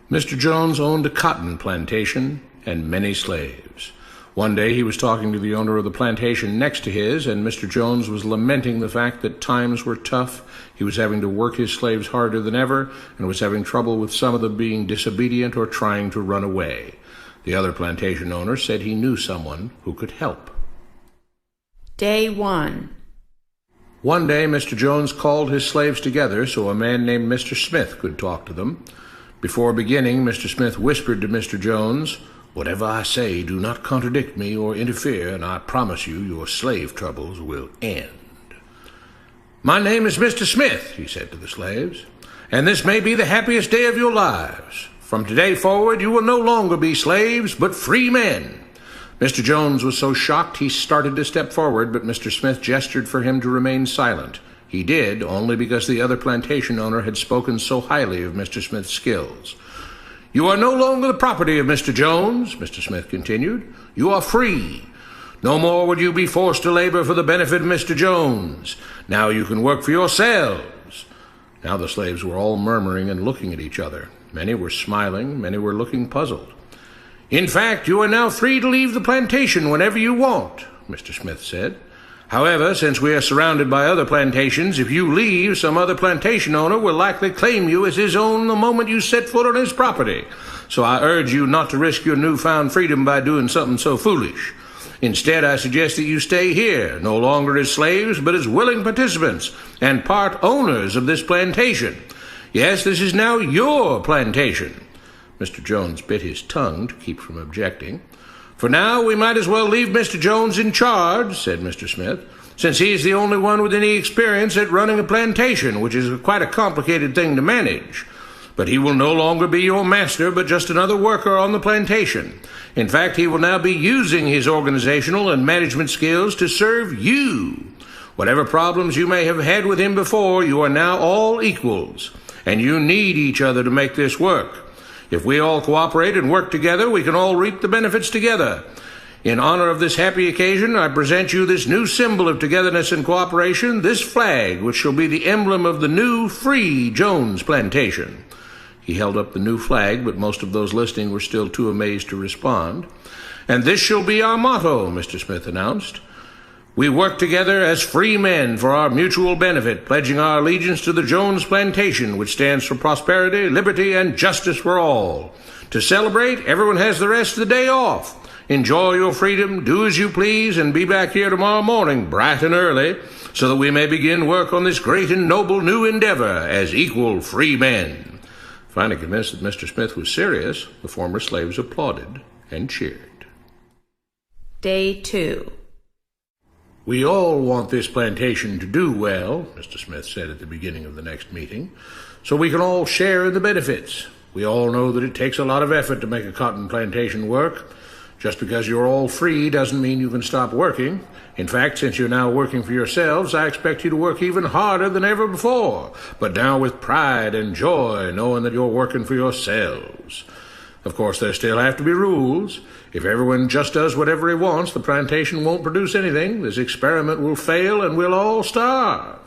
Mr. Jones owned a cotton plantation and many slaves. One day he was talking to the owner of the plantation next to his, and Mr. Jones was lamenting the fact that times were tough. He was having to work his slaves harder than ever, and was having trouble with some of them being disobedient or trying to run away. The other plantation owner said he knew someone who could help. Day 1. One day Mr. Jones called his slaves together so a man named Mr. Smith could talk to them. Before beginning, Mr. Smith whispered to Mr. Jones, "Whatever I say, do not contradict me or interfere, and I promise you your slave troubles will end." "My name is Mr. Smith," he said to the slaves, "and this may be the happiest day of your lives. From today forward, you will no longer be slaves, but free men." Mr. Jones was so shocked he started to step forward, but Mr. Smith gestured for him to remain silent. He did, only because the other plantation owner had spoken so highly of Mr. Smith's skills. "You are no longer the property of Mr. Jones," Mr. Smith continued. "You are free. No more would you be forced to labor for the benefit of Mr. Jones. Now you can work for yourselves." Now the slaves were all murmuring and looking at each other. Many were smiling, many were looking puzzled. "In fact, you are now free to leave the plantation whenever you want," Mr. Smith said. "However, since we are surrounded by other plantations, if you leave, some other plantation owner will likely claim you as his own the moment you set foot on his property. So I urge you not to risk your newfound freedom by doing something so foolish. Instead, I suggest that you stay here, no longer as slaves, but as willing participants and part owners of this plantation. Yes, this is now your plantation." Mr. Jones bit his tongue to keep from objecting. "For now, we might as well leave Mr. Jones in charge," said Mr. Smith, "since he is the only one with any experience at running a plantation, which is quite a complicated thing to manage. But he will no longer be your master, but just another worker on the plantation. In fact, he will now be using his organizational and management skills to serve you. Whatever problems you may have had with him before, you are now all equals, and you need each other to make this work. If we all cooperate and work together, we can all reap the benefits together. In honor of this happy occasion, I present you this new symbol of togetherness and cooperation, this flag, which shall be the emblem of the new, free Jones plantation." He held up the new flag, but most of those listening were still too amazed to respond. "And this shall be our motto," Mr. Smith announced. "We work together as free men for our mutual benefit, pledging our allegiance to the Jones plantation, which stands for prosperity, liberty, and justice for all. To celebrate, everyone has the rest of the day off. Enjoy your freedom, do as you please, and be back here tomorrow morning, bright and early, so that we may begin work on this great and noble new endeavor as equal free men." Finally convinced that Mr. Smith was serious, the former slaves applauded and cheered. Day 2. "We all want this plantation to do well," Mr. Smith said at the beginning of the next meeting, "so we can all share in the benefits. We all know that it takes a lot of effort to make a cotton plantation work. Just because you're all free doesn't mean you can stop working. In fact, since you're now working for yourselves, I expect you to work even harder than ever before, but now with pride and joy, knowing that you're working for yourselves. Of course, there still have to be rules. If everyone just does whatever he wants, the plantation won't produce anything. This experiment will fail, and we'll all starve.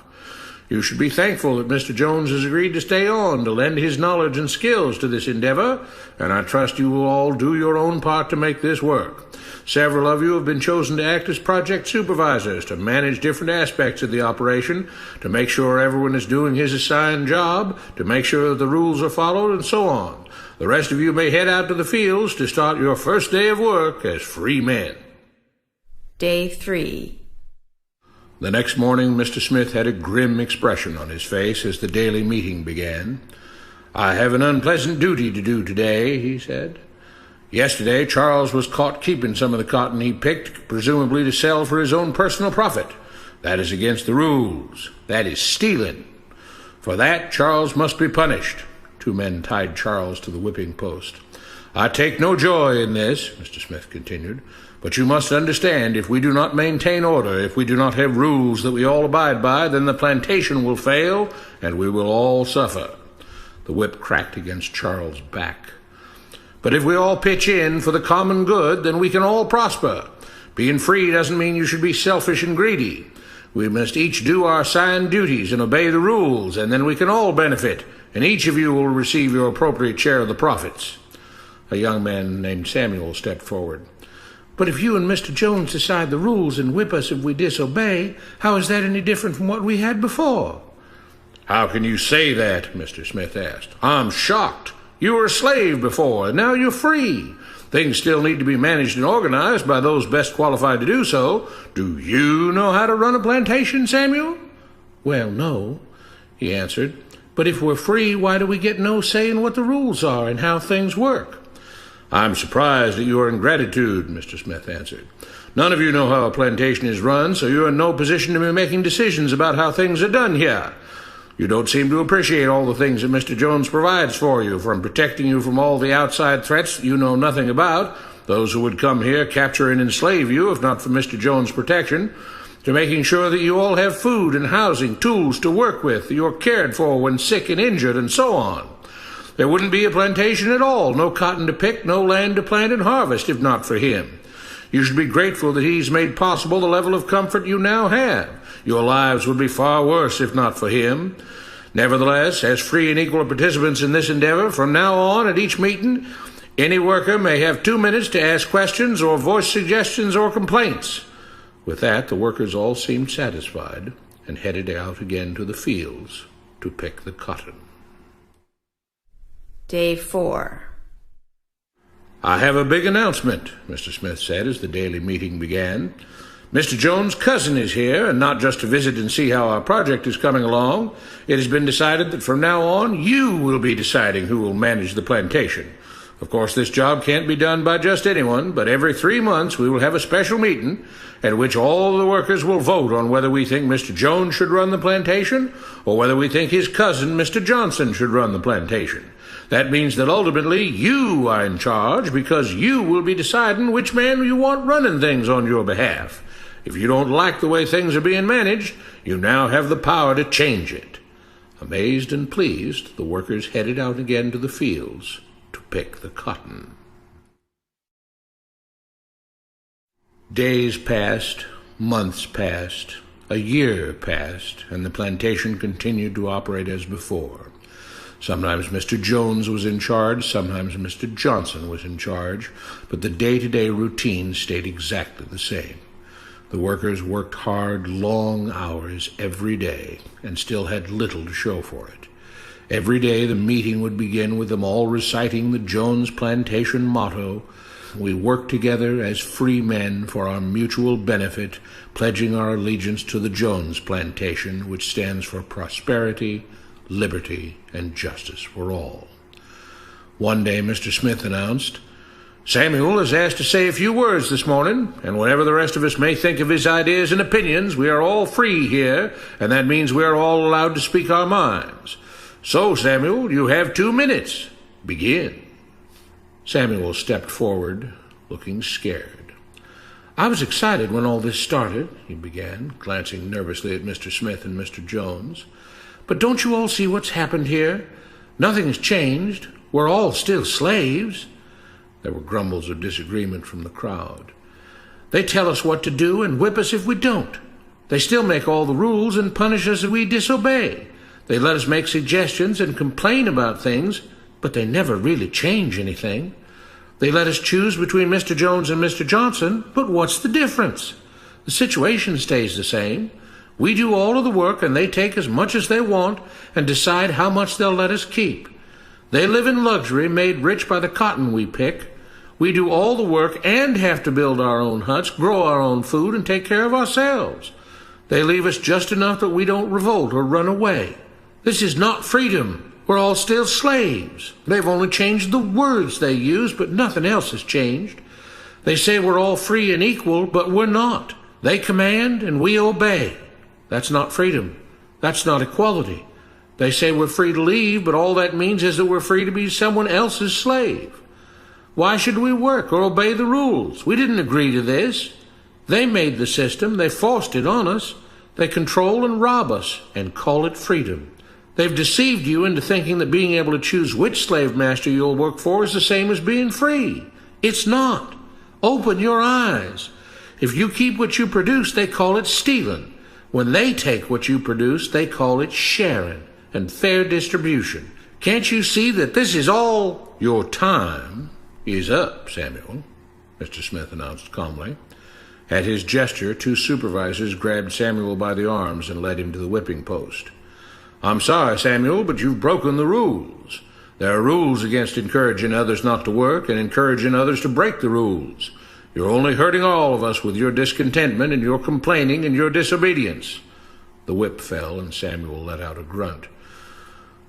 You should be thankful that Mr. Jones has agreed to stay on to lend his knowledge and skills to this endeavor, and I trust you will all do your own part to make this work. Several of you have been chosen to act as project supervisors to manage different aspects of the operation, to make sure everyone is doing his assigned job, to make sure that the rules are followed, and so on. The rest of you may head out to the fields to start your first day of work as free men." Day 3. The next morning, Mr. Smith had a grim expression on his face as the daily meeting began. "I have an unpleasant duty to do today," he said. "Yesterday, Charles was caught keeping some of the cotton he picked, presumably to sell for his own personal profit. That is against the rules. That is stealing. For that, Charles must be punished." Two men tied Charles to the whipping post. "I take no joy in this," Mr. Smith continued, "but you must understand, if we do not maintain order, if we do not have rules that we all abide by, then the plantation will fail, and we will all suffer." The whip cracked against Charles' back. "But if we all pitch in for the common good, then we can all prosper. Being free doesn't mean you should be selfish and greedy. We must each do our assigned duties and obey the rules, and then we can all benefit, and each of you will receive your appropriate share of the profits." A young man named Samuel stepped forward. "But if you and Mr. Jones decide the rules and whip us if we disobey, how is that any different from what we had before?" "How can you say that?" Mr. Smith asked. "I'm shocked. You were a slave before, and now you're free. Things still need to be managed and organized by those best qualified to do so. Do you know how to run a plantation, Samuel?" "Well, no," he answered. "But if we're free, why do we get no say in what the rules are and how things work?" "I'm surprised at your ingratitude," Mr. Smith answered. "None of you know how a plantation is run, so you're in no position to be making decisions about how things are done here. You don't seem to appreciate all the things that Mr. Jones provides for you, from protecting you from all the outside threats that you know nothing about, those who would come here, capture and enslave you if not for Mr. Jones' protection, to making sure that you all have food and housing, tools to work with, that you're cared for when sick and injured, and so on. There wouldn't be a plantation at all, no cotton to pick, no land to plant and harvest, if not for him. You should be grateful that he's made possible the level of comfort you now have. Your lives would be far worse if not for him. Nevertheless, as free and equal participants in this endeavor, from now on at each meeting, any worker may have 2 minutes to ask questions or voice suggestions or complaints." With that, the workers all seemed satisfied and headed out again to the fields to pick the cotton. Day 4. "I have a big announcement," Mr. Smith said as the daily meeting began. "Mr. Jones' cousin is here, and not just to visit and see how our project is coming along. It has been decided that from now on, you will be deciding who will manage the plantation. Of course, this job can't be done by just anyone, but every 3 months we will have a special meeting at which all the workers will vote on whether we think Mr. Jones should run the plantation or whether we think his cousin, Mr. Johnson, should run the plantation. That means that ultimately you are in charge because you will be deciding which man you want running things on your behalf. If you don't like the way things are being managed, you now have the power to change it." Amazed and pleased, the workers headed out again to the fields to pick the cotton. Days passed, months passed, a year passed, and the plantation continued to operate as before. Sometimes Mr. Jones was in charge, sometimes Mr. Johnson was in charge, but the day-to-day routine stayed exactly the same. The workers worked hard, long hours every day, and still had little to show for it. Every day the meeting would begin with them all reciting the Jones Plantation motto, "We work together as free men for our mutual benefit, pledging our allegiance to the Jones Plantation, which stands for prosperity, liberty, and justice for all." One day Mr. Smith announced, "Samuel is asked to say a few words this morning, and whatever the rest of us may think of his ideas and opinions, we are all free here, and that means we are all allowed to speak our minds. So, Samuel, you have 2 minutes. Begin." Samuel stepped forward, looking scared. "I was excited when all this started," he began, glancing nervously at Mr. Smith and Mr. Jones. "But don't you all see what's happened here? Nothing has changed. We're all still slaves." There were grumbles of disagreement from the crowd. "They tell us what to do and whip us if we don't. They still make all the rules and punish us if we disobey. They let us make suggestions and complain about things, but they never really change anything. They let us choose between Mr. Jones and Mr. Johnson, but what's the difference? The situation stays the same. We do all of the work and they take as much as they want and decide how much they'll let us keep. They live in luxury, made rich by the cotton we pick. We do all the work and have to build our own huts, grow our own food, and take care of ourselves. They leave us just enough that we don't revolt or run away. This is not freedom. We're all still slaves. They've only changed the words they use, but nothing else has changed. They say we're all free and equal, but we're not. They command and we obey. That's not freedom. That's not equality. They say we're free to leave, but all that means is that we're free to be someone else's slave. Why should we work or obey the rules? We didn't agree to this. They made the system. They forced it on us. They control and rob us and call it freedom. They've deceived you into thinking that being able to choose which slave master you'll work for is the same as being free. It's not. Open your eyes. If you keep what you produce, they call it stealing. When they take what you produce, they call it sharing and fair distribution. Can't you see that this is all your time is up, Samuel? Mr. Smith announced calmly. At his gesture, two supervisors grabbed Samuel by the arms and led him to the whipping post. I'm sorry, Samuel, but you've broken the rules. There are rules against encouraging others not to work and encouraging others to break the rules. You're only hurting all of us with your discontentment and your complaining and your disobedience. The whip fell, and Samuel let out a grunt.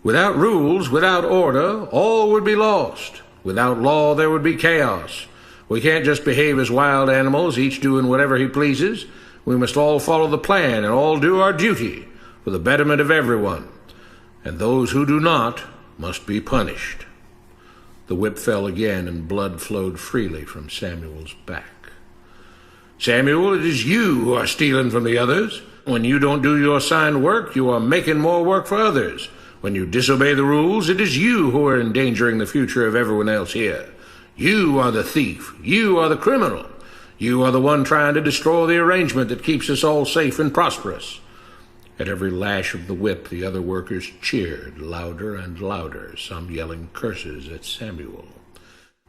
Without rules, without order, all would be lost. Without law, there would be chaos. We can't just behave as wild animals, each doing whatever he pleases. We must all follow the plan and all do our duty for the betterment of everyone. And those who do not must be punished. The whip fell again, and blood flowed freely from Samuel's back. Samuel, it is you who are stealing from the others. When you don't do your assigned work, you are making more work for others. When you disobey the rules, it is you who are endangering the future of everyone else here. You are the thief. You are the criminal. You are the one trying to destroy the arrangement that keeps us all safe and prosperous. At every lash of the whip, the other workers cheered louder and louder, some yelling curses at Samuel.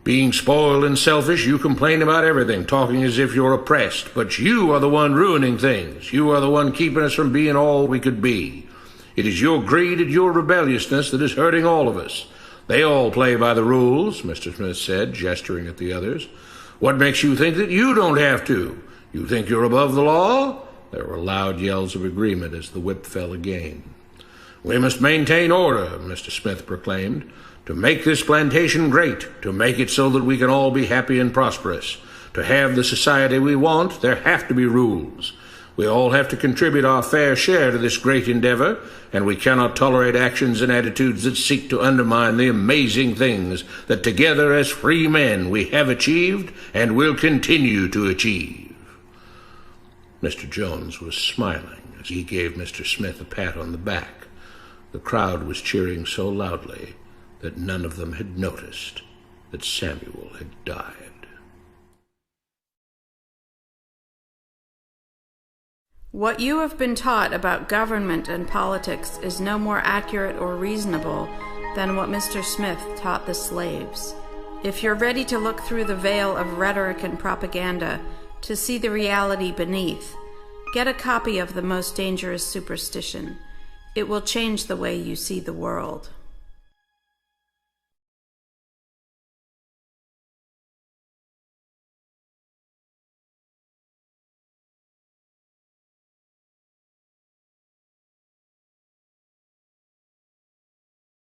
Being spoiled and selfish, you complain about everything, talking as if you're oppressed. But you are the one ruining things. You are the one keeping us from being all we could be. It is your greed and your rebelliousness that is hurting all of us. They all play by the rules, Mr. Smith said, gesturing at the others. What makes you think that you don't have to? You think you're above the law? There were loud yells of agreement as the whip fell again. We must maintain order, Mr. Smith proclaimed, to make this plantation great, to make it so that we can all be happy and prosperous. To have the society we want, there have to be rules. We all have to contribute our fair share to this great endeavor, and we cannot tolerate actions and attitudes that seek to undermine the amazing things that together as free men we have achieved and will continue to achieve. Mr. Jones was smiling as he gave Mr. Smith a pat on the back. The crowd was cheering so loudly that none of them had noticed that Samuel had died. What you have been taught about government and politics is no more accurate or reasonable than what Mr. Smith taught the slaves. If you're ready to look through the veil of rhetoric and propaganda to see the reality beneath, get a copy of The Most Dangerous Superstition. It will change the way you see the world.